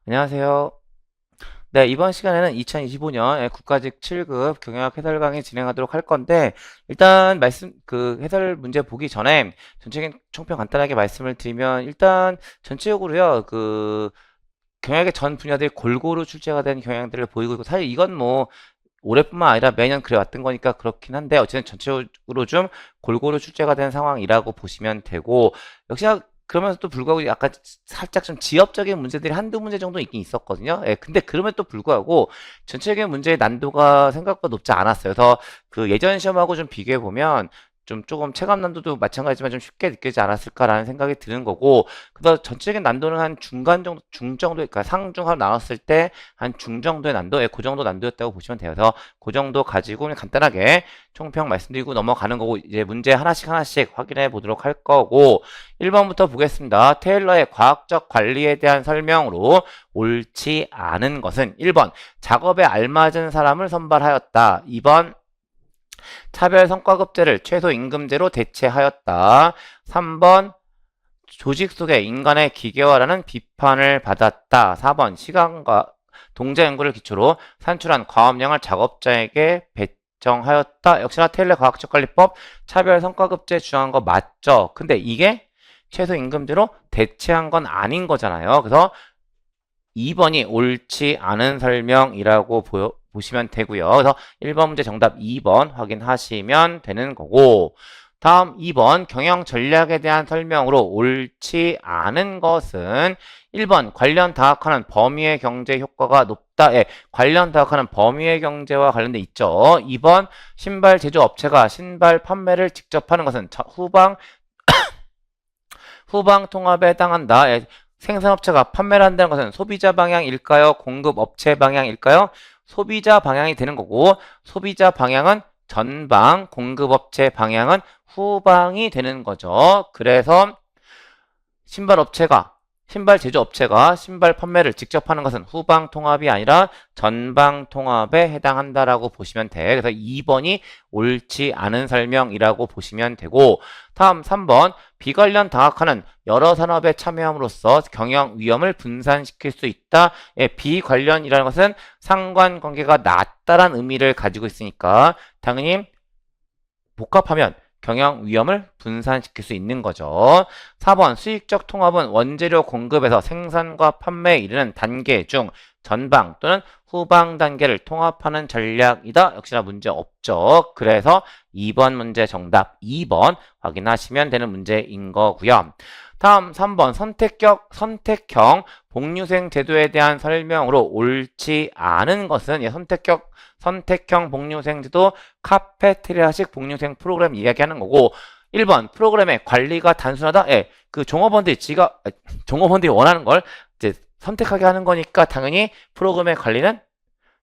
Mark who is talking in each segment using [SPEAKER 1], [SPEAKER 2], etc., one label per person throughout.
[SPEAKER 1] 안녕하세요. 네, 이번 시간에는 2025년 국가직 7급 경영학 해설 강의 진행하도록 할 건데, 일단 해설 문제 보기 전에 전체적인 총평 간단하게 말씀을 드리면, 일단 전체적으로요, 경영학의 전 분야들이 골고루 출제가 된 경향들을 보이고 있고, 사실 이건 뭐, 올해뿐만 아니라 매년 그래왔던 거니까 그렇긴 한데, 어쨌든 전체적으로 좀 골고루 출제가 된 상황이라고 보시면 되고, 역시나 그러면서도 불구하고 약간 살짝 좀 지엽적인 문제들이 한두 문제 정도 있긴 있었거든요. 예, 근데 그럼에도 불구하고 전체적인 문제의 난도가 생각보다 높지 않았어요. 그래서 그 예전 시험하고 좀 비교해 보면 좀 조금 체감 난도도 마찬가지지만 좀 쉽게 느껴지지 않았을까라는 생각이 드는 거고, 그래서 전체적인 난도는 한 중간 정도, 중 정도, 그러니까 상중하로 나눴을 때 한 중 정도의 난도, 예, 그 정도 난도였다고 보시면 돼요. 그래서 그 정도 가지고 그냥 간단하게 총평 말씀드리고 넘어가는 거고, 이제 문제 하나씩 하나씩 확인해 보도록 할 거고, 1번부터 보겠습니다. 테일러의 과학적 관리에 대한 설명으로 옳지 않은 것은 1번 작업에 알맞은 사람을 선발하였다. 2번 차별 성과급제를 최소임금제로 대체하였다. 3번 조직 속의 인간의 기계화라는 비판을 받았다. 4번 시간과 동자 연구를 기초로 산출한 과업량을 작업자에게 배정하였다. 역시나 테일러 과학적 관리법 차별 성과급제 주장한 거 맞죠? 근데 이게 최소임금제로 대체한 건 아닌 거잖아요. 그래서 2번이 옳지 않은 설명이라고 보시면 되고요. 그래서 1번 문제 정답 2번 확인하시면 되는 거고, 다음 2번 경영 전략에 대한 설명으로 옳지 않은 것은 1번 관련 다각화는 범위의 경제 효과가 높다. 예, 관련 다각화는 범위의 경제와 관련돼 있죠. 2번 신발 제조업체가 신발 판매를 직접 하는 것은 후방 통합에 해당한다. 예, 생산업체가 판매를 한다는 것은 소비자 방향일까요? 공급업체 방향일까요? 소비자 방향이 되는 거고, 소비자 방향은 전방, 공급업체 방향은 후방이 되는 거죠. 그래서 신발 제조업체가 신발 판매를 직접 하는 것은 후방 통합이 아니라 전방 통합에 해당한다라고 보시면 돼. 그래서 2번이 옳지 않은 설명이라고 보시면 되고, 다음 3번 비관련 다각화는 여러 산업에 참여함으로써 경영 위험을 분산시킬 수 있다. 예, 비관련이라는 것은 상관관계가 낮다란 의미를 가지고 있으니까 당연히 복합하면 경영 위험을 분산시킬 수 있는 거죠. 4번 수익적 통합은 원재료 공급에서 생산과 판매에 이르는 단계 중 전방 또는 후방 단계를 통합하는 전략이다. 역시나 문제 없죠. 그래서 2번 문제 정답 2번 확인하시면 되는 문제인 거고요. 다음 3번 선택형 복류생 제도에 대한 설명으로 옳지 않은 것은, 예, 선택형 복류생 제도 카페테리아식 복류생 프로그램 이야기하는 거고, 1번 프로그램의 관리가 단순하다. 예, 그 종업원들이 원하는 걸 이제 선택하게 하는 거니까 당연히 프로그램의 관리는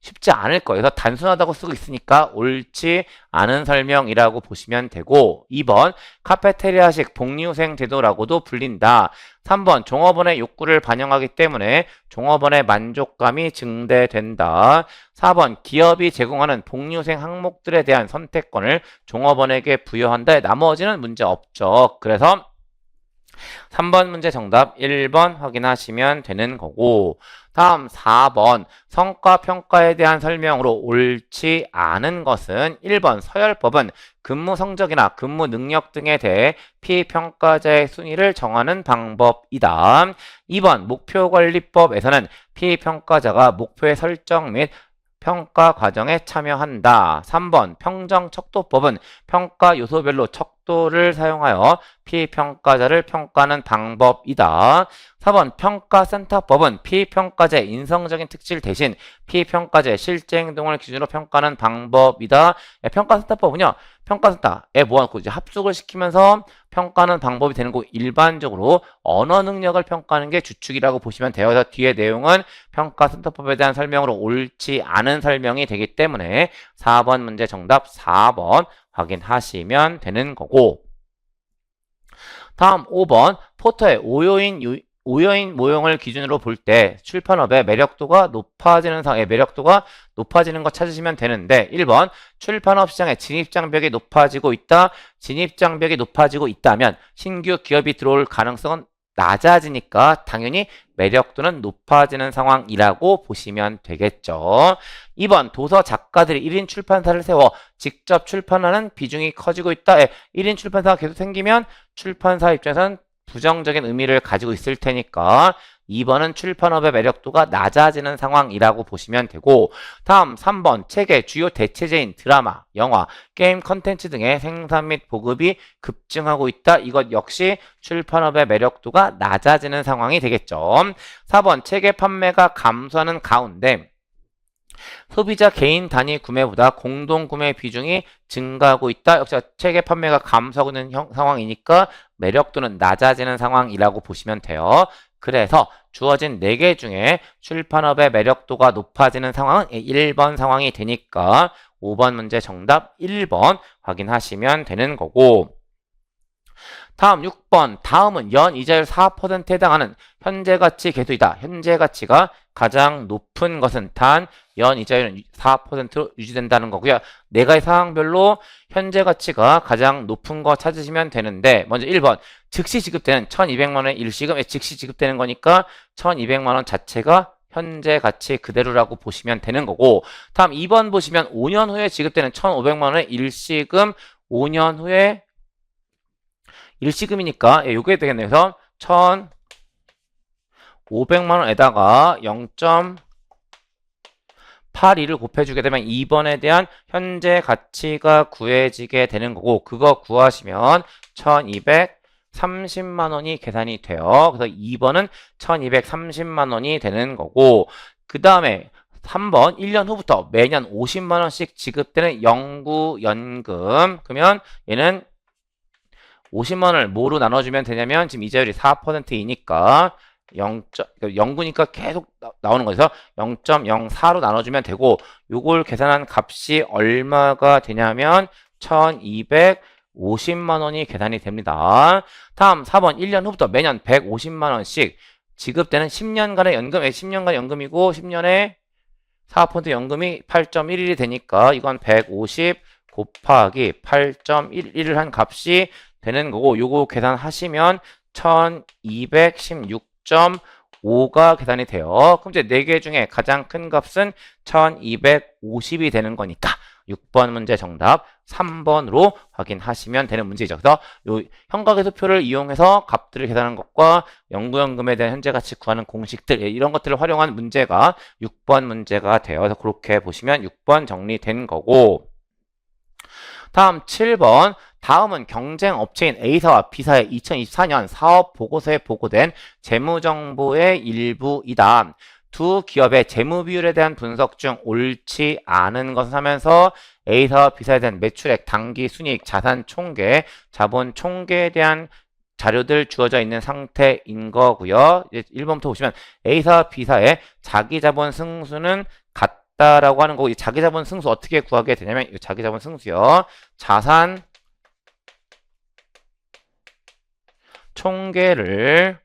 [SPEAKER 1] 쉽지 않을 거예요. 그래서 단순하다고 쓰고 있으니까 옳지 않은 설명이라고 보시면 되고, 2번 카페테리아식 복리후생 제도라고도 불린다. 3번 종업원의 욕구를 반영하기 때문에 종업원의 만족감이 증대된다. 4번 기업이 제공하는 복리후생 항목들에 대한 선택권을 종업원에게 부여한다. 나머지는 문제 없죠. 그래서 3번 문제 정답 1번 확인하시면 되는 거고, 다음 4번 성과평가에 대한 설명으로 옳지 않은 것은 1번 서열법은 근무 성적이나 근무 능력 등에 대해 피평가자의 순위를 정하는 방법이다. 2번 목표관리법에서는 피평가자가 목표의 설정 및 평가 과정에 참여한다. 3번 평정척도법은 평가 요소별로 척도를 사용하여 피평가자를 평가하는 방법이다. 4번 평가센터법은 피평가자의 인성적인 특질 대신 피평가자의 실제 행동을 기준으로 평가하는 방법이다. 평가센터법은요, 평가센터에 모아놓고 이제 합숙을 시키면서 평가하는 방법이 되는 거고, 일반적으로 언어 능력을 평가하는 게 주축이라고 보시면 돼요. 그래서 뒤에 내용은 평가센터법에 대한 설명으로 옳지 않은 설명이 되기 때문에 4번 문제 정답 4번 확인하시면 되는 거고, 다음 5번 포터의 오여인 모형을 기준으로 볼 때 출판업의 매력도가 높아지는 매력도가 높아지는 거 찾으시면 되는데, 1번 출판업 시장의 진입장벽이 높아지고 있다. 진입장벽이 높아지고 있다면 신규 기업이 들어올 가능성은 낮아지니까 당연히 매력도는 높아지는 상황이라고 보시면 되겠죠. 2번 도서 작가들이 1인 출판사를 세워 직접 출판하는 비중이 커지고 있다. 1인 출판사가 계속 생기면 출판사 입장에서는 부정적인 의미를 가지고 있을 테니까 2번은 출판업의 매력도가 낮아지는 상황이라고 보시면 되고, 다음 3번 책의 주요 대체제인 드라마, 영화, 게임 컨텐츠 등의 생산 및 보급이 급증하고 있다. 이것 역시 출판업의 매력도가 낮아지는 상황이 되겠죠. 4번 책의 판매가 감소하는 가운데 소비자 개인 단위 구매보다 공동 구매 비중이 증가하고 있다. 역시 책의 판매가 감소하고 있는 상황이니까 매력도는 낮아지는 상황이라고 보시면 돼요. 그래서 주어진 4개 중에 출판업의 매력도가 높아지는 상황은 1번 상황이 되니까 5번 문제 정답 1번 확인하시면 되는 거고, 다음 6번 다음은 연이자율 4%에 해당하는 현재가치 계수이다. 현재가치가 가장 높은 것은 단 연이자율은 4%로 유지된다는 거고요. 4가지 상황별로 현재가치가 가장 높은 거 찾으시면 되는데, 먼저 1번 즉시 지급되는 1200만 원의 일시금, 즉시 지급되는 거니까 1200만 원 자체가 현재 가치 그대로라고 보시면 되는 거고, 다음 2번 보시면 5년 후에 지급되는 1500만 원의 일시금, 5년 후에 일시금이니까 요게 되겠네요. 그래서 1500만 원에다가 0.82를 곱해주게 되면 2번에 대한 현재 가치가 구해지게 되는 거고, 그거 구하시면 1230만 원이 계산이 돼요. 그래서 2번은 1230만 원이 되는 거고, 그 다음에 3번 1년 후부터 매년 50만 원씩 지급되는 영구연금. 그러면 얘는 50만 원을 뭐로 나눠주면 되냐면, 지금 이자율이 4%이니까 영구니까 계속 나오는 거죠. 0.04로 나눠주면 되고, 요걸 계산한 값이 얼마가 되냐면 1250만 원이 계산이 됩니다. 다음 4번 1년 후부터 매년 150만 원씩 지급되는 10년간의 연금, 10년간의 연금이고 10년에 4% 연금이 8.11이 되니까 이건 150 곱하기 8.11을 한 값이 되는 거고, 요거 계산하시면 1216.5가 계산이 돼요. 그럼 이제 4개 중에 가장 큰 값은 1250이 되는 거니까 6번 문제 정답 3번으로 확인하시면 되는 문제죠. 그래서 요 현가계수표를 이용해서 값들을 계산하는 것과 영구연금에 대한 현재가치 구하는 공식들, 이런 것들을 활용한 문제가 6번 문제가 돼요. 그래서 그렇게 보시면 6번 정리된 거고, 다음 7번 다음은 경쟁업체인 A사와 B사의 2024년 사업 보고서에 보고된 재무정보의 일부이다. 두 기업의 재무 비율에 대한 분석 중 옳지 않은 것을 하면서 A사와 B사에 대한 매출액, 당기 순이익, 자산 총계, 자본 총계에 대한 자료들 주어져 있는 상태인 거고요. 이제 1번부터 보시면 A사와 B사의 자기자본 승수는 같다라고 하는 거고, 이 자기자본 승수 어떻게 구하게 되냐면, 이 자기자본 승수요, 자산 총계를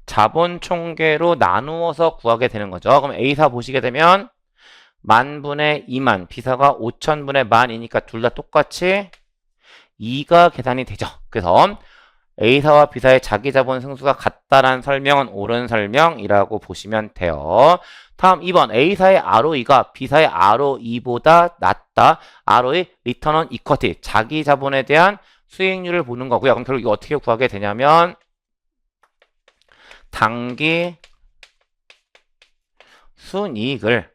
[SPEAKER 1] 자본 총계로 나누어서 구하게 되는 거죠. 그럼 A사 보시게 되면 만분의 2만, B사가 5천분의 만이니까 둘 다 똑같이 2가 계산이 되죠. 그래서 A사와 B사의 자기자본 승수가 같다라는 설명은 옳은 설명이라고 보시면 돼요. 다음 2번 A사의 ROE가 B사의 ROE보다 낮다. ROE, Return on Equity, 자기자본에 대한 수익률을 보는 거고요. 그럼 결국 이거 어떻게 구하게 되냐면, 당기 순이익을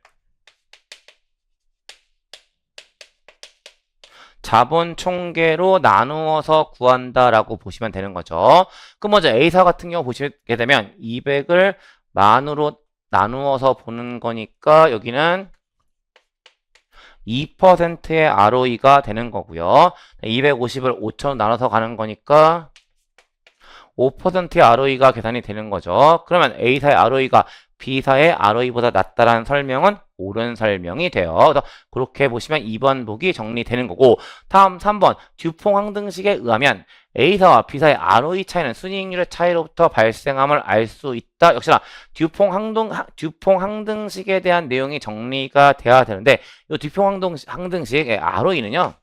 [SPEAKER 1] 자본 총계로 나누어서 구한다라고 보시면 되는 거죠. 그럼 먼저 A사 같은 경우 보시게 되면 200을 만으로 나누어서 보는 거니까 여기는 2%의 ROE가 되는 거고요. 250을 5천으로 나눠서 가는 거니까 5%의 ROE가 계산이 되는 거죠. 그러면 A사의 ROE가 B사의 ROE보다 낮다라는 설명은 옳은 설명이 돼요. 그래서 그렇게 보시면 2번 보기 정리되는 거고, 다음 3번 듀퐁 항등식에 의하면 A사와 B사의 ROE 차이는 순이익률의 차이로부터 발생함을 알 수 있다. 역시나 듀퐁 항등식에 대한 내용이 정리가 돼야 되는데, 이 듀퐁 항등식의 ROE는요,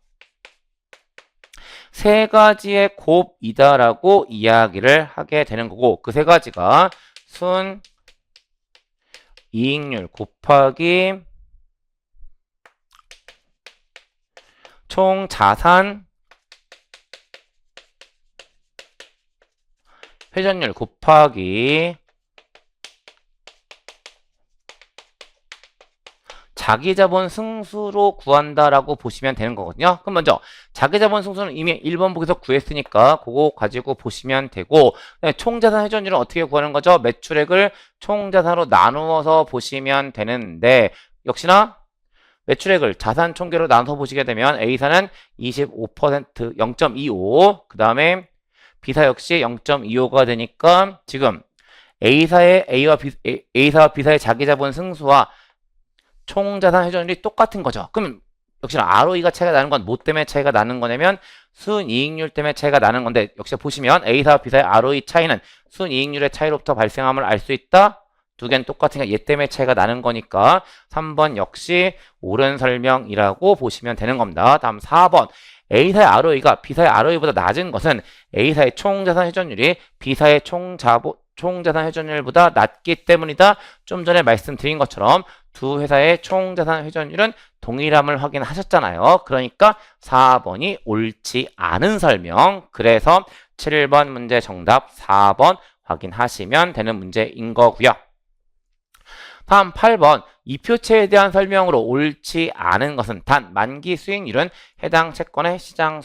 [SPEAKER 1] 세 가지의 곱이다라고 이야기를 하게 되는 거고, 그 세 가지가 순 이익률 곱하기 총 자산 회전율 곱하기 자기자본 승수로 구한다라고 보시면 되는 거거든요. 그럼 먼저 자기자본 승수는 이미 1번 보기에서 구했으니까 그거 가지고 보시면 되고, 총자산 회전율은 어떻게 구하는 거죠? 매출액을 총자산으로 나누어서 보시면 되는데, 역시나 매출액을 자산 총계로 나눠서 보시게 되면 A사는 25% 0.25, 그 다음에 B사 역시 0.25가 되니까 지금 A사와 B사의 자기자본 승수와 총자산 회전율이 똑같은 거죠. 그럼 역시나 ROE가 차이가 나는 건 뭐 때문에 차이가 나는 거냐면 순이익률 때문에 차이가 나는 건데, 역시 보시면 A사와 B사의 ROE 차이는 순이익률의 차이로부터 발생함을 알 수 있다. 두 개는 똑같으니까 얘 때문에 차이가 나는 거니까 3번 역시 옳은 설명이라고 보시면 되는 겁니다. 다음 4번. A사의 ROE가 B사의 ROE보다 낮은 것은 A사의 총자산 회전율이 B사의 총자산 회전율보다 낮기 때문이다. 좀 전에 말씀드린 것처럼 두 회사의 총자산 회전율은 동일함을 확인하셨잖아요. 그러니까 4번이 옳지 않은 설명. 그래서 7번 문제 정답 4번 확인하시면 되는 문제인 거고요. 다음 8번. 이 표체에 대한 설명으로 옳지 않은 것은 단 만기 수익률은 해당 채권의 시장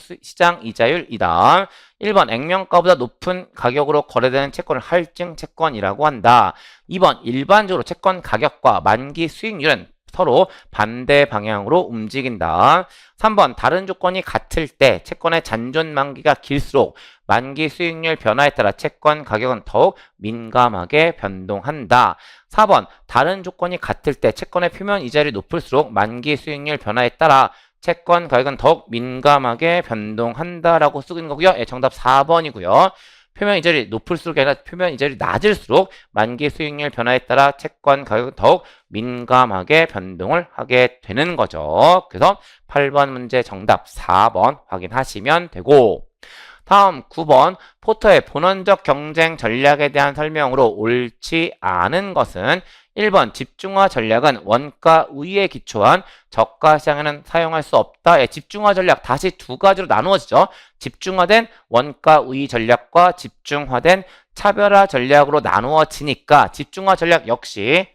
[SPEAKER 1] 이자율이다. 1번 액면가보다 높은 가격으로 거래되는 채권을 할증 채권이라고 한다. 2번 일반적으로 채권 가격과 만기 수익률은 서로 반대 방향으로 움직인다. 3번 다른 조건이 같을 때 채권의 잔존 만기가 길수록 만기 수익률 변화에 따라 채권 가격은 더욱 민감하게 변동한다. 4번 다른 조건이 같을 때 채권의 표면 이자율이 높을수록 만기 수익률 변화에 따라 채권 가격은 더욱 민감하게 변동한다라고 쓰고 있는 거고요. 예, 정답 4번이고요. 표면 이자율이 높을수록이 아니라 표면 이자율이 낮을수록 만기 수익률 변화에 따라 채권 가격은 더욱 민감하게 변동을 하게 되는 거죠. 그래서 8번 문제 정답 4번 확인하시면 되고, 다음 9번. 포터의 본원적 경쟁 전략에 대한 설명으로 옳지 않은 것은 1번 집중화 전략은 원가 우위에 기초한 저가 시장에는 사용할 수 없다. 예, 집중화 전략 다시 두 가지로 나누어지죠. 집중화된 원가 우위 전략과 집중화된 차별화 전략으로 나누어지니까 집중화 전략 역시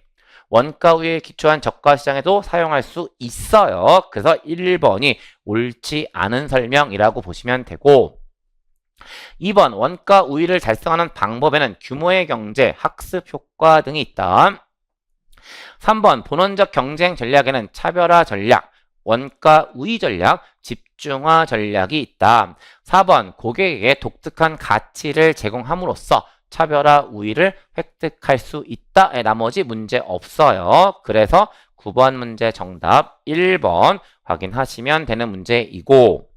[SPEAKER 1] 원가 우위에 기초한 저가 시장에도 사용할 수 있어요. 그래서 1번이 옳지 않은 설명이라고 보시면 되고, 2번 원가 우위를 달성하는 방법에는 규모의 경제, 학습 효과 등이 있다. 3번 본원적 경쟁 전략에는 차별화 전략, 원가 우위 전략, 집중화 전략이 있다. 4번 고객에게 독특한 가치를 제공함으로써 차별화 우위를 획득할 수 있다. 나머지 문제 없어요. 그래서 9번 문제 정답 1번 확인하시면 되는 문제이고,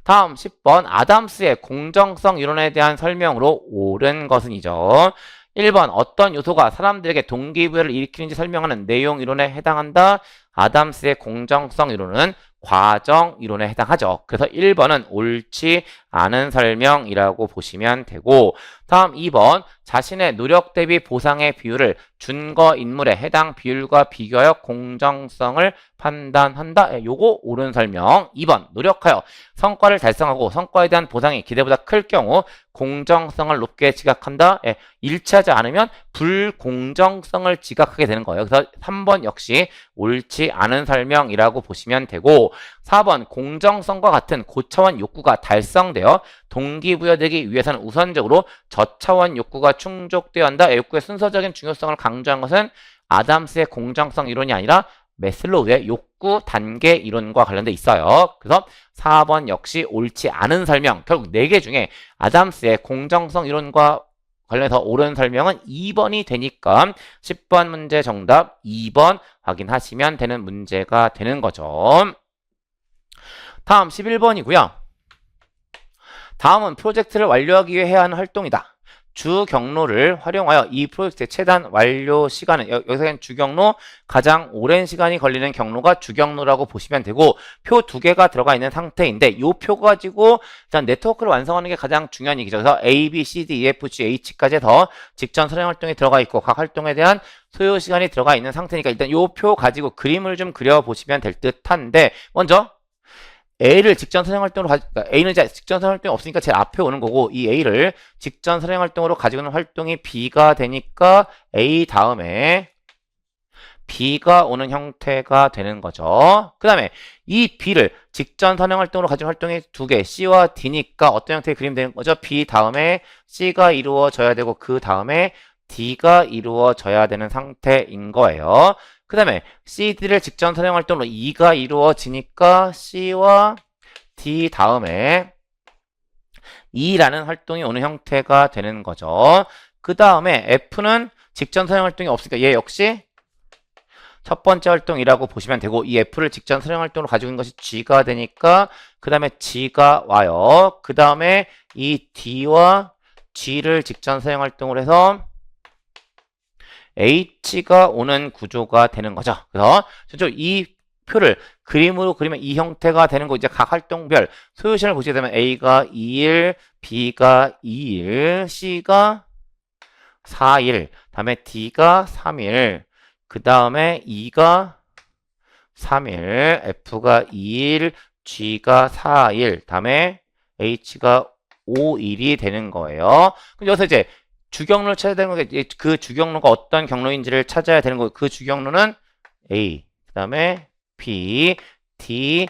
[SPEAKER 1] 다음 10번 아담스의 공정성 이론에 대한 설명으로 옳은 것은이죠. 1번 어떤 요소가 사람들에게 동기부여를 일으키는지 설명하는 내용 이론에 해당한다. 아담스의 공정성 이론은 과정 이론에 해당하죠. 그래서 1번은 옳지 않은 설명이라고 보시면 되고, 다음 2번 자신의 노력 대비 보상의 비율을 준거 인물의 해당 비율과 비교하여 공정성을 판단한다. 요거 옳은 설명. 2번 노력하여 성과를 달성하고 성과에 대한 보상이 기대보다 클 경우 공정성을 높게 지각한다. 일치하지 않으면 불공정성을 지각하게 되는 거예요. 그래서 3번 역시 옳지 않은 설명이라고 보시면 되고, 4번 공정성과 같은 고차원 욕구가 달성되어 동기부여되기 위해서는 우선적으로 저차원 욕구가 충족되어야 한다. 욕구의 순서적인 중요성을 강조한 것은 아담스의 공정성 이론이 아니라 매슬로우의 욕구 단계 이론과 관련돼 있어요. 그래서 4번 역시 옳지 않은 설명. 결국 4개 중에 아담스의 공정성 이론과 관련해서 옳은 설명은 2번이 되니까 10번 문제 정답 2번 확인하시면 되는 문제가 되는 거죠. 다음 11번이고요. 다음은 프로젝트를 완료하기 위해 해야 하는 활동이다. 주 경로를 활용하여 이 프로젝트의 최단 완료 시간은 여기서 주 경로 가장 오랜 시간이 걸리는 경로가 주 경로라고 보시면 되고 표 두 개가 들어가 있는 상태인데 이 표 가지고 일단 네트워크를 완성하는 게 가장 중요한 얘기죠. 그래서 A, B, C, D, E, F, G, H까지 해서 직전 선행 활동이 들어가 있고 각 활동에 대한 소요 시간이 들어가 있는 상태니까 일단 이 표 가지고 그림을 좀 그려보시면 될 듯한데 먼저 A를 직전 선행 활동으로 그러니까 A는 이제 직전 선행 활동이 없으니까 제일 앞에 오는 거고 이 A를 직전 선행 활동으로 가지고 있는 활동이 B가 되니까 A 다음에 B가 오는 형태가 되는 거죠. 그 다음에 이 B를 직전 선행 활동으로 가진 활동이 두 개 C와 D니까 어떤 형태의 그림이 되는 거죠? B 다음에 C가 이루어져야 되고 그 다음에 D가 이루어져야 되는 상태인 거예요. 그 다음에 CD를 직전 선행 활동으로 E가 이루어지니까 C와 D 다음에 E라는 활동이 오는 형태가 되는 거죠. 그 다음에 F는 직전 선행 활동이 없으니까 얘 역시 첫 번째 활동이라고 보시면 되고 이 F를 직전 선행 활동으로 가지고 있는 것이 G가 되니까 그 다음에 G가 와요. 그 다음에 이 D와 G를 직전 선행 활동으로 해서 H가 오는 구조가 되는 거죠. 그래서 이 표를 그림으로 그리면 이 형태가 되는 거 이제 각 활동별 소요 시간을 보시게 되면 A가 2일, B가 2일, C가 4일, 다음에 D가 3일, 그 다음에 E가 3일, F가 2일, G가 4일, 다음에 H가 5일이 되는 거예요. 그럼 여기서 이제 주경로를 찾아야 되는 거게 그 주경로가 어떤 경로인지를 찾아야 되는 거고 그 주경로는 A, 그 다음에 B, D,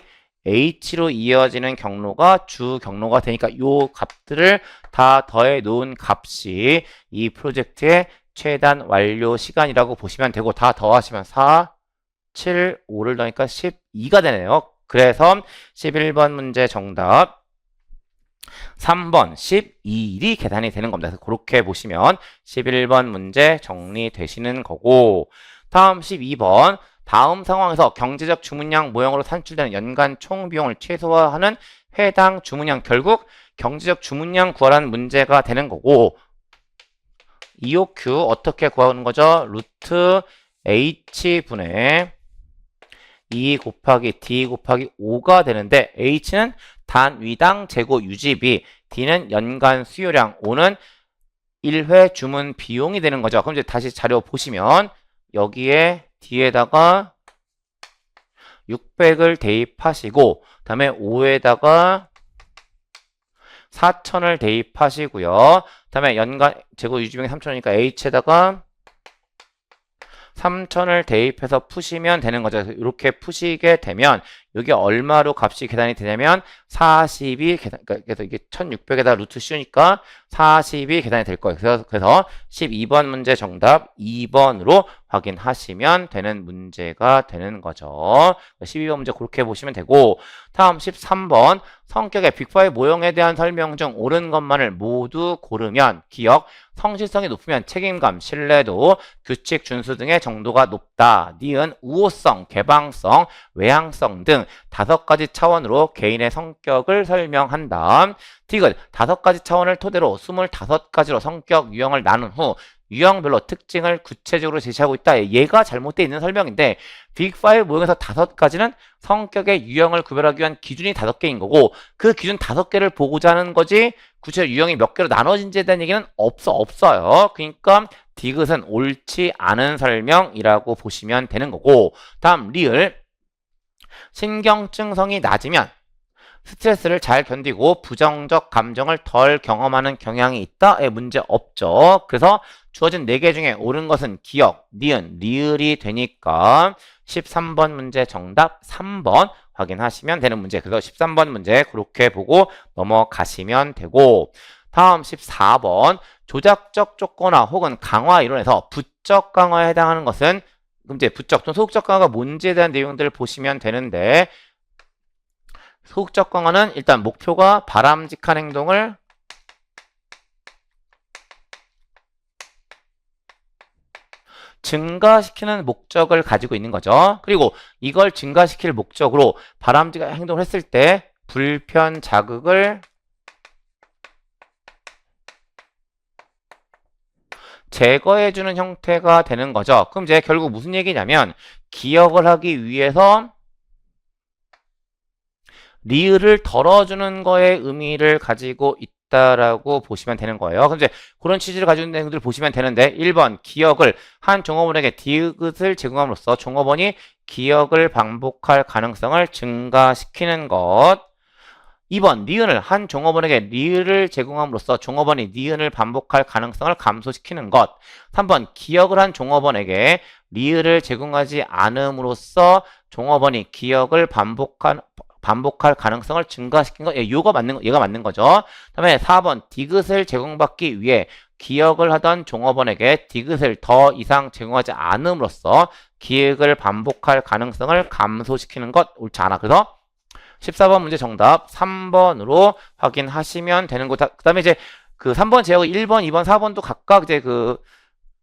[SPEAKER 1] H로 이어지는 경로가 주 경로가 되니까 요 값들을 다 더해 놓은 값이 이 프로젝트의 최단 완료 시간이라고 보시면 되고 다 더하시면 4, 7, 5를 더하니까 12가 되네요. 그래서 11번 문제 정답 3번 12일이 계산이 되는 겁니다. 그래서 그렇게 보시면 11번 문제 정리되시는 거고 다음 12번 다음 상황에서 경제적 주문량 모형으로 산출되는 연간 총 비용을 최소화하는 해당 주문량 결국 경제적 주문량 구하라는 문제가 되는 거고 EOQ 어떻게 구하는 거죠? 루트 H분의 2 곱하기 D 곱하기 5가 되는데 H는 단위당 재고 유지비, D는 연간 수요량, 5는 1회 주문 비용이 되는 거죠. 그럼 이제 다시 자료 보시면 여기에 D에다가 600을 대입하시고 다음에 5에다가 4,000을 대입하시고요. 다음에 연간 재고 유지비용이 3,000원이니까 H에다가 3,000을 대입해서 푸시면 되는 거죠. 그래서 이렇게 푸시게 되면 이게 얼마로 값이 계산이 되냐면 40이 계산, 그래서 이게 1600에다 루트 씌우니까 40이 계산이 될 거예요. 그래서 12번 문제 정답 2번으로 확인하시면 되는 문제가 되는 거죠. 12번 문제 그렇게 보시면 되고 다음 13번 성격의 빅5 모형에 대한 설명 중 옳은 것만을 모두 고르면 기억, 성실성이 높으면 책임감, 신뢰도, 규칙 준수 등의 정도가 높다. 니은 우호성, 개방성, 외향성 등 5가지 차원으로 개인의 성격을 설명한다. 딕은 5가지 차원을 토대로 25가지로 성격 유형을 나눈 후 유형별로 특징을 구체적으로 제시하고 있다. 얘가 잘못되어 있는 설명인데 빅5 모형에서 5가지는 성격의 유형을 구별하기 위한 기준이 5개인 거고 그 기준 5개를 보고자 하는 거지 구체적 유형이 몇 개로 나눠진지에 대한 얘기는 없어요. 그러니까 디귿은 옳지 않은 설명이라고 보시면 되는 거고 다음 리을 신경증성이 낮으면 스트레스를 잘 견디고 부정적 감정을 덜 경험하는 경향이 있다에 문제 없죠. 그래서 주어진 4개 중에 옳은 것은 기억, 니은, 리을이 되니까 13번 문제 정답 3번 확인하시면 되는 문제. 그래서 13번 문제 그렇게 보고 넘어가시면 되고 다음 14번 조작적 조건화 혹은 강화 이론에서 부적 강화에 해당하는 것은 이제 부적 또는 소극적 강화가 뭔지에 대한 내용들을 보시면 되는데 소극적 강화는 일단 목표가 바람직한 행동을 증가시키는 목적을 가지고 있는 거죠. 그리고 이걸 증가시킬 목적으로 바람직한 행동을 했을 때 불편 자극을 제거해주는 형태가 되는 거죠. 그럼 이제 결국 무슨 얘기냐면 기억을 하기 위해서 리을을 덜어주는 거에 의미를 가지고 있다라고 보시면 되는 거예요. 그럼 이제 그런 취지를 가지고 있는 내용들을 보시면 되는데 1번 기억을 한 종업원에게 디귿을 제공함으로써 종업원이 기억을 반복할 가능성을 증가시키는 것. 2번 니은을 한 종업원에게 리을을 제공함으로써 종업원이 니은을 반복할 가능성을 감소시키는 것. 3번 기억을 한 종업원에게 리을을 제공하지 않음으로써 종업원이 기억을 반복할 가능성을 증가시킨 것. 얘가 맞는 거죠. 그다음에 4번 디귿을 제공받기 위해 기억을 하던 종업원에게 디귿을 더 이상 제공하지 않음으로써 기억을 반복할 가능성을 감소시키는 것. 옳지 않아. 그래서 14번 문제 정답 3번으로 확인하시면 되는 거다. 그 다음에 이제 그 3번 제하고 1번, 2번, 4번도 각각 이제 그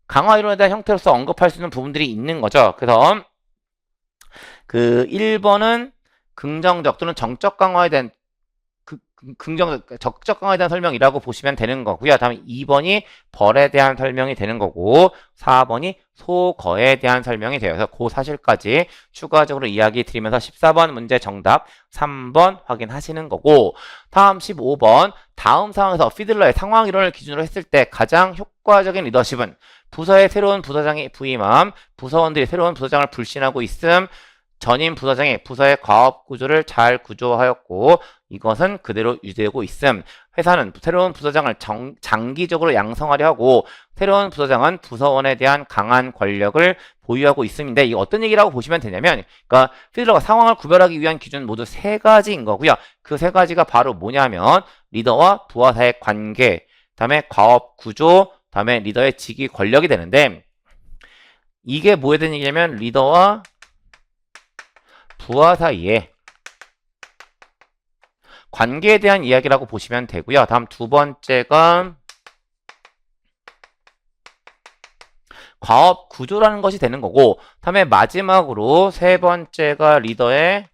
[SPEAKER 1] 강화 이론에 대한 형태로서 언급할 수 있는 부분들이 있는 거죠. 그래서 그 1번은 긍정적 또는 정적 강화에 대한 적적 강화에 대한 설명이라고 보시면 되는 거고요. 다음에 2번이 벌에 대한 설명이 되는 거고 4번이 소거에 대한 설명이 되어서 그 사실까지 추가적으로 이야기 드리면서 14번 문제 정답 3번 확인하시는 거고 다음 15번 다음 상황에서 피들러의 상황 이론을 기준으로 했을 때 가장 효과적인 리더십은 부서에 새로운 부서장이 부임함, 부서원들이 새로운 부서장을 불신하고 있음, 전임 부서장이 부서의 과업 구조를 잘 구조하였고 이것은 그대로 유지되고 있음. 회사는 새로운 부서장을 장기적으로 양성하려 하고 새로운 부서장은 부서원에 대한 강한 권력을 보유하고 있음인데 이게 어떤 얘기라고 보시면 되냐면 그러니까 피들러가 상황을 구별하기 위한 기준 모두 세 가지인 거고요. 그 세 가지가 바로 뭐냐면 리더와 부하 사이의 관계, 다음에 과업 구조, 다음에 리더의 직위 권력이 되는데 이게 뭐에 대한 얘기냐면 리더와 부하 사이에 관계에 대한 이야기라고 보시면 되고요. 다음 두 번째가 과업 구조라는 것이 되는 거고 다음에 마지막으로 세 번째가 리더의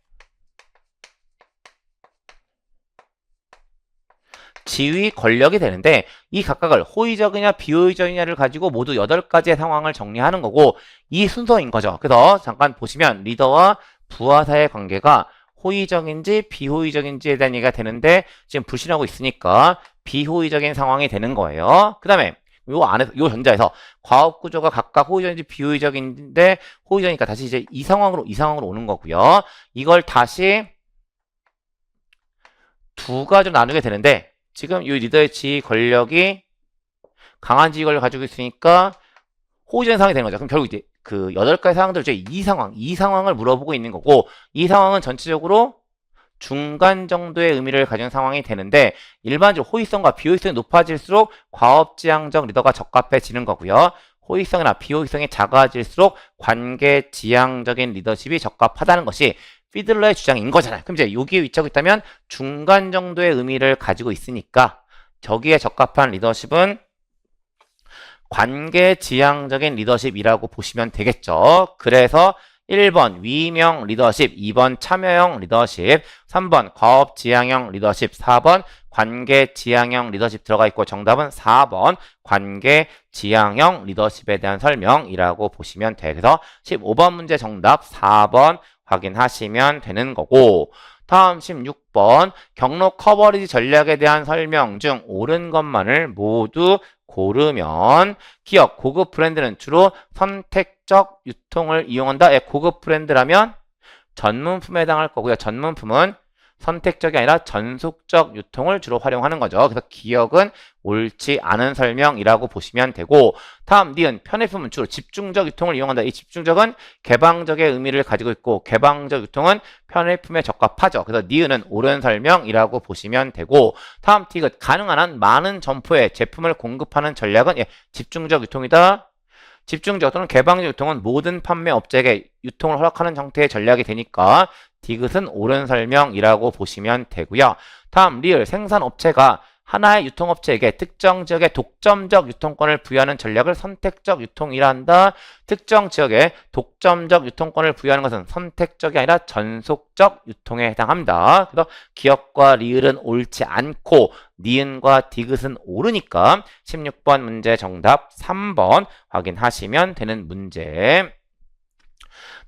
[SPEAKER 1] 지위 권력이 되는데 이 각각을 호의적이냐 비호의적이냐를 가지고 모두 8가지의 상황을 정리하는 거고 이 순서인 거죠. 그래서 잠깐 보시면 리더와 부하 사이의 관계가 호의적인지 비호의적인지에 대한 얘기가 되는데 지금 불신하고 있으니까 비호의적인 상황이 되는 거예요. 그 다음에 요 전자에서 과업 구조가 각각 호의적인지 비호의적인데 호의적이니까 다시 이제 이 상황으로 오는 거고요. 이걸 다시 두 가지로 나누게 되는데 지금 이 리더의 지위 권력이 강한 지위 권력을 가지고 있으니까 호의적인 상황이 되는 거죠. 그럼 결국 이제 그 8가지 상황들 중에 이 상황을 물어보고 있는 거고 이 상황은 전체적으로 중간 정도의 의미를 가진 상황이 되는데 일반적으로 호의성과 비호의성이 높아질수록 과업지향적 리더가 적합해지는 거고요. 호의성이나 비호의성이 작아질수록 관계지향적인 리더십이 적합하다는 것이 피들러의 주장인 거잖아요. 그럼 이제 여기에 위치하고 있다면 중간 정도의 의미를 가지고 있으니까 저기에 적합한 리더십은 관계지향적인 리더십이라고 보시면 되겠죠. 그래서 1번 위명 리더십, 2번 참여형 리더십, 3번 과업지향형 리더십, 4번 관계지향형 리더십 들어가 있고 정답은 4번 관계지향형 리더십에 대한 설명이라고 보시면 돼요. 그래서 15번 문제 정답 4번 확인하시면 되는 거고 다음 16번 경로 커버리지 전략에 대한 설명 중 옳은 것만을 모두 고르면 기업 고급 브랜드는 주로 선택적 유통을 이용한다. 고급 브랜드라면 전문품에 해당할 거고요. 전문품은 선택적이 아니라 전속적 유통을 주로 활용하는 거죠. 그래서 기억은 옳지 않은 설명이라고 보시면 되고 다음 니은 편의품은 주로 집중적 유통을 이용한다. 이 집중적은 개방적의 의미를 가지고 있고 개방적 유통은 편의품에 적합하죠. 그래서 니은은 옳은 설명이라고 보시면 되고 다음 디귿 가능한 한 많은 점포에 제품을 공급하는 전략은 집중적 유통이다. 집중적 또는 개방적 유통은 모든 판매 업체에게 유통을 허락하는 형태의 전략이 되니까 디귿은 옳은 설명이라고 보시면 되고요. 다음 리을 생산업체가 하나의 유통업체에게 특정 지역의 독점적 유통권을 부여하는 전략을 선택적 유통이라 한다. 특정 지역에 독점적 유통권을 부여하는 것은 선택적이 아니라 전속적 유통에 해당합니다. 그래서 기역과 리을은 옳지 않고 니은과 디귿은 옳으니까 16번 문제 정답 3번 확인하시면 되는 문제.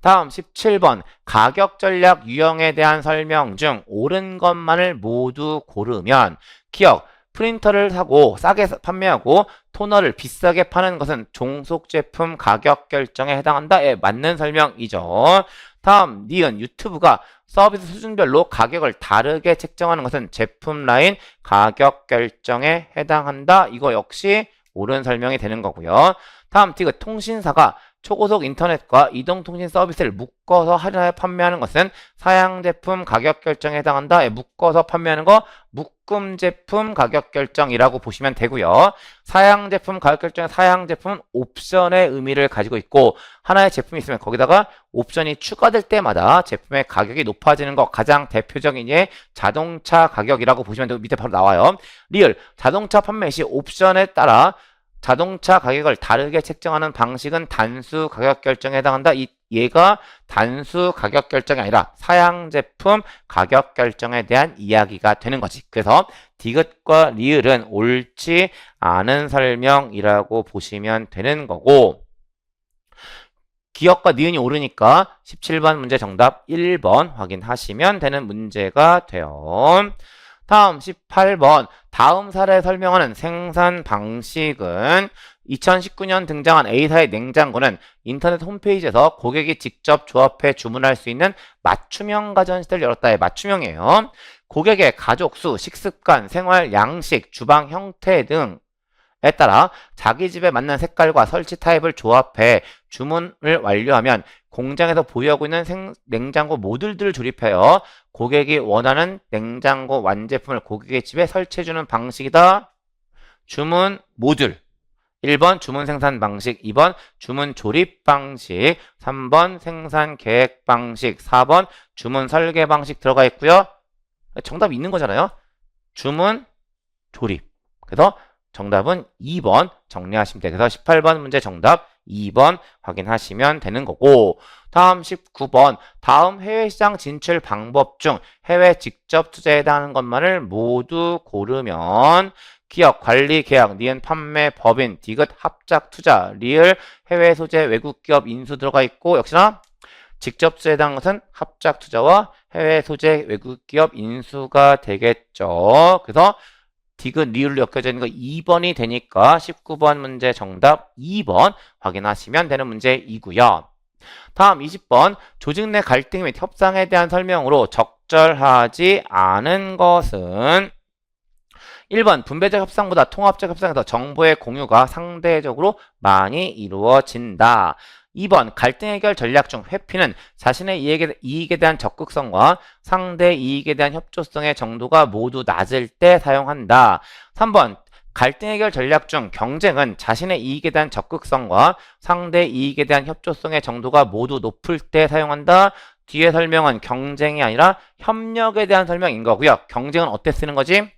[SPEAKER 1] 다음 17번 가격 전략 유형에 대한 설명 중 옳은 것만을 모두 고르면 기억 프린터를 사고 싸게 판매하고 토너를 비싸게 파는 것은 종속 제품 가격 결정에 해당한다에 맞는 설명이죠. 다음 니은 유튜브가 서비스 수준별로 가격을 다르게 책정하는 것은 제품 라인 가격 결정에 해당한다. 이거 역시 옳은 설명이 되는 거고요. 다음 디귿 통신사가 초고속 인터넷과 이동통신 서비스를 묶어서 할인하여 판매하는 것은 사양 제품 가격 결정에 해당한다. 묶어서 판매하는 거 묶음 제품 가격 결정이라고 보시면 되고요. 사양 제품 가격 결정의 사양 제품은 옵션의 의미를 가지고 있고 하나의 제품이 있으면 거기다가 옵션이 추가될 때마다 제품의 가격이 높아지는 거 가장 대표적인 게 자동차 가격이라고 보시면 되고 밑에 바로 나와요. 리얼 자동차 판매 시 옵션에 따라 자동차 가격을 다르게 책정하는 방식은 단수 가격 결정에 해당한다. 얘가 단수 가격 결정이 아니라 사양 제품 가격 결정에 대한 이야기가 되는 거지. 그래서 디귿과 리을은 옳지 않은 설명이라고 보시면 되는 거고 기역과 니은이 옳으니까 17번 문제 정답 1번 확인하시면 되는 문제가 돼요. 다음 18번 다음 사례 설명하는 생산 방식은 2019년 등장한 A사의 냉장고는 인터넷 홈페이지에서 고객이 직접 조합해 주문할 수 있는 맞춤형 가전시설을 열었다의 맞춤형이에요. 고객의 가족 수, 식습관, 생활 양식, 주방 형태 등에 따라 자기 집에 맞는 색깔과 설치 타입을 조합해 주문을 완료하면 공장에서 보유하고 있는 냉장고 모듈들을 조립하여 고객이 원하는 냉장고 완제품을 고객의 집에 설치해주는 방식이다. 주문 모듈 1번 주문 생산 방식 2번 주문 조립 방식 3번 생산 계획 방식 4번 주문 설계 방식 들어가 있고요. 정답이 있는 거잖아요. 주문 조립 그래서 정답은 2번 정리하시면 돼요. 그래서 18번 문제 정답 2번 확인하시면 되는 거고 다음 19번 다음 해외시장 진출 방법 중 해외 직접 투자에 해당하는 것만을 모두 고르면 기업, 관리, 계약, 니은, 판매, 법인, 디귿, 합작, 투자, 리을, 해외 소재, 외국 기업 인수 들어가 있고 역시나 직접 투자에 해당하는 것은 합작 투자와 해외 소재, 외국 기업 인수가 되겠죠. 그래서 디귿, 리을로 엮여져 있는 거 2번이 되니까 19번 문제 정답 2번 확인하시면 되는 문제이고요. 다음 20번 조직 내 갈등 및 협상에 대한 설명으로 적절하지 않은 것은 1번 분배적 협상보다 통합적 협상에서 정보의 공유가 상대적으로 많이 이루어진다. 2번 갈등 해결 전략 중 회피는 자신의 이익에 대한 적극성과 상대 이익에 대한 협조성의 정도가 모두 낮을 때 사용한다. 3번 갈등 해결 전략 중 경쟁은 자신의 이익에 대한 적극성과 상대 이익에 대한 협조성의 정도가 모두 높을 때 사용한다. 뒤에 설명은 경쟁이 아니라 협력에 대한 설명인 거고요. 경쟁은 어때 쓰는 거지?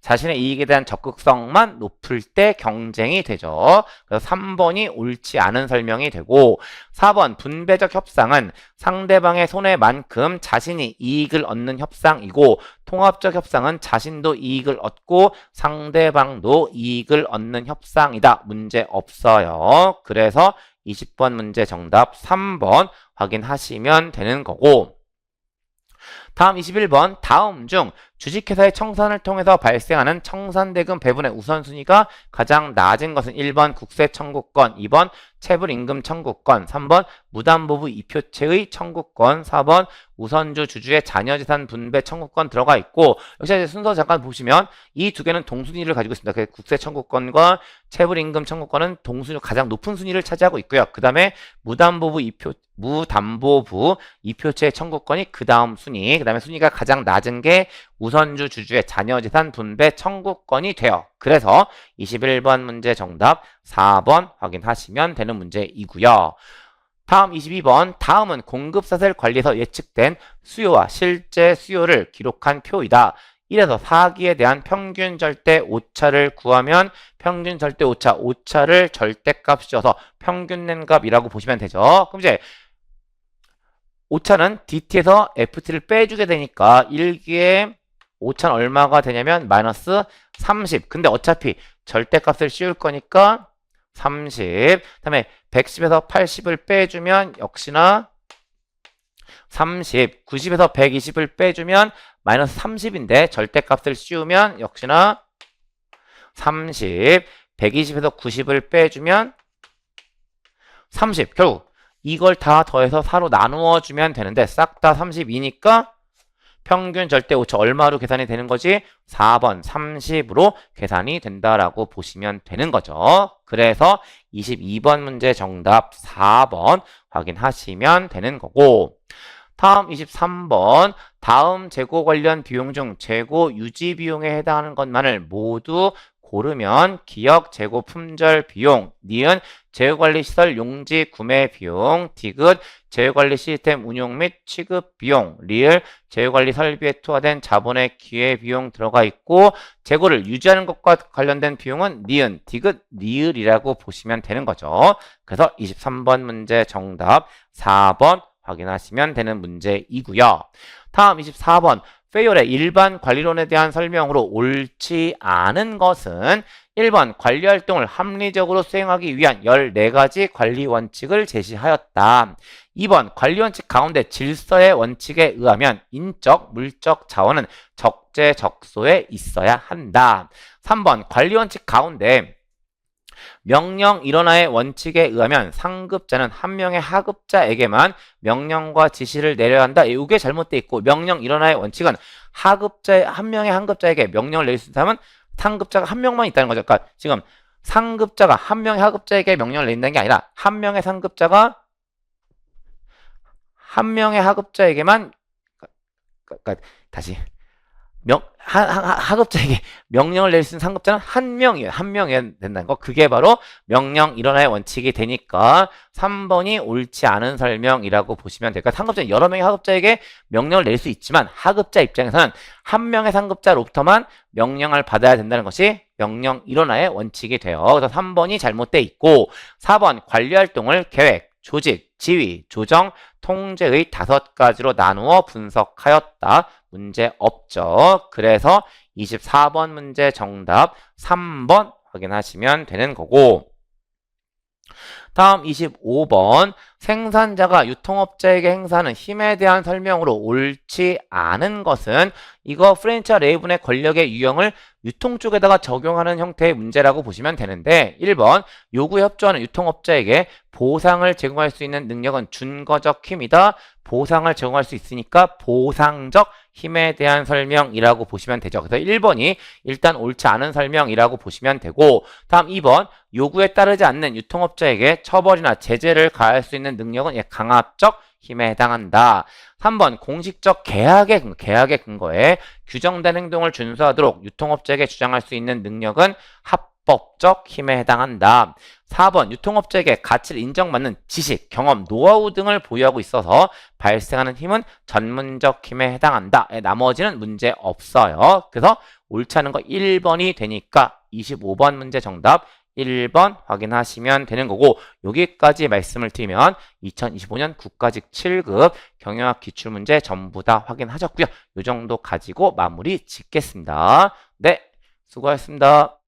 [SPEAKER 1] 자신의 이익에 대한 적극성만 높을 때 경쟁이 되죠. 그래서 3번이 옳지 않은 설명이 되고 4번 분배적 협상은 상대방의 손해만큼 자신이 이익을 얻는 협상이고 통합적 협상은 자신도 이익을 얻고 상대방도 이익을 얻는 협상이다. 문제 없어요. 그래서 20번 문제 정답 3번 확인하시면 되는 거고 다음 21번 다음 중 주식회사의 청산을 통해서 발생하는 청산대금 배분의 우선순위가 가장 낮은 것은 1번 국세 청구권, 2번 체불임금 청구권, 3번 무담보부 이표체의 청구권, 4번 우선주 주주의 자녀재산 분배 청구권 들어가 있고 역시 순서 잠깐 보시면 이 두 개는 동순위를 가지고 있습니다. 국세 청구권과 체불임금 청구권은 동순위 가장 높은 순위를 차지하고 있고요. 그 다음에 무담보부 이표체 청구권이 그 다음 순위, 그 다음에 순위가 가장 낮은 게 우선주 주주의 자녀재산 분배 청구권이 돼요. 그래서 21번 문제 정답 4번 확인하시면 되는 문제이고요. 다음 22번 다음은 공급사슬 관리에서 예측된 수요와 실제 수요를 기록한 표이다. 1에서 4기에 대한 평균 절대 오차를 구하면 평균 절대 오차, 오차를 절대값 씌워서 평균 낸 값이라고 보시면 되죠. 그럼 이제 오차는 dt에서 ft를 빼주게 되니까 1기에 오차는 얼마가 되냐면 마이너스 30. 근데 어차피 절대값을 씌울 거니까 30. 그다음에 110에서 80을 빼주면 역시나 30. 90에서 120을 빼주면 마이너스 30인데 절대값을 씌우면 역시나 30. 120에서 90을 빼주면 30. 결국 이걸 다 더해서 4로 나누어 주면 되는데 싹 다 32니까 평균 절대 오차 얼마로 계산이 되는 거지? 4번 30으로 계산이 된다라고 보시면 되는 거죠. 그래서 22번 문제 정답 4번 확인하시면 되는 거고, 다음 23번 다음 재고 관련 비용 중 재고 유지 비용에 해당하는 것만을 모두 고르면 기역 재고 품절 비용, 니은 재고관리 시설 용지 구매 비용, 디귿 재고관리 시스템 운용 및 취급 비용, 리을 재고관리 설비에 투하된 자본의 기회 비용 들어가 있고, 재고를 유지하는 것과 관련된 비용은 니은, 디귿, 리을이라고 보시면 되는 거죠. 그래서 23번 문제 정답 4번 확인하시면 되는 문제이고요. 다음 24번 페이올의 일반 관리론에 대한 설명으로 옳지 않은 것은 1번 관리활동을 합리적으로 수행하기 위한 14가지 관리 원칙을 제시하였다. 2번 관리 원칙 가운데 질서의 원칙에 의하면 인적, 물적 자원은 적재적소에 있어야 한다. 3번 관리 원칙 가운데 명령 일원화의 원칙에 의하면 상급자는 한 명의 하급자에게만 명령과 지시를 내려야 한다. 이게 잘못되어 있고, 명령 일원화의 원칙은 한 명의 하급자에게 명령을 내릴 수 있는 사람은 상급자가 한 명만 있다는 거죠. 그러니까 지금 상급자가 한 명의 하급자에게 명령을 내린다는 게 아니라 한 명의 상급자가 한 명의 하급자에게만, 그러니까 다시 하급자에게 명령을 낼 수 있는 상급자는 한 명이에요. 한 명이어야 된다는 거. 그게 바로 명령 일원화의 원칙이 되니까 3번이 옳지 않은 설명이라고 보시면 될까요? 상급자는 여러 명의 하급자에게 명령을 낼 수 있지만 하급자 입장에서는 한 명의 상급자로부터만 명령을 받아야 된다는 것이 명령 일원화의 원칙이 돼요. 그래서 3번이 잘못돼 있고, 4번 관리활동을 계획, 조직, 지휘, 조정, 통제의 5가지로 나누어 분석하였다. 문제 없죠. 그래서 24번 문제 정답 3번 확인하시면 되는 거고, 다음 25번 생산자가 유통업자에게 행사하는 힘에 대한 설명으로 옳지 않은 것은, 이거 프렌치와 레이븐의 권력의 유형을 유통 쪽에다가 적용하는 형태의 문제라고 보시면 되는데, 1번 요구에 협조하는 유통업자에게 보상을 제공할 수 있는 능력은 준거적 힘이다. 보상을 제공할 수 있으니까 보상적 힘에 대한 설명이라고 보시면 되죠. 그래서 1번이 일단 옳지 않은 설명이라고 보시면 되고, 다음 2번 요구에 따르지 않는 유통업자에게 처벌이나 제재를 가할 수 있는 능력은 강압적 힘에 해당한다. 3번 공식적 계약의 근거에 규정된 행동을 준수하도록 유통업자에게 주장할 수 있는 능력은 합법적 힘에 해당한다. 4번 유통업자에게 가치를 인정받는 지식, 경험, 노하우 등을 보유하고 있어서 발생하는 힘은 전문적 힘에 해당한다. 나머지는 문제 없어요. 그래서 옳지 않은 거 1번이 되니까 25번 문제 정답 1번 확인하시면 되는 거고, 여기까지 말씀을 드리면 2025년 국가직 7급 경영학 기출문제 전부 다 확인하셨고요. 이 정도 가지고 마무리 짓겠습니다. 네, 수고하셨습니다.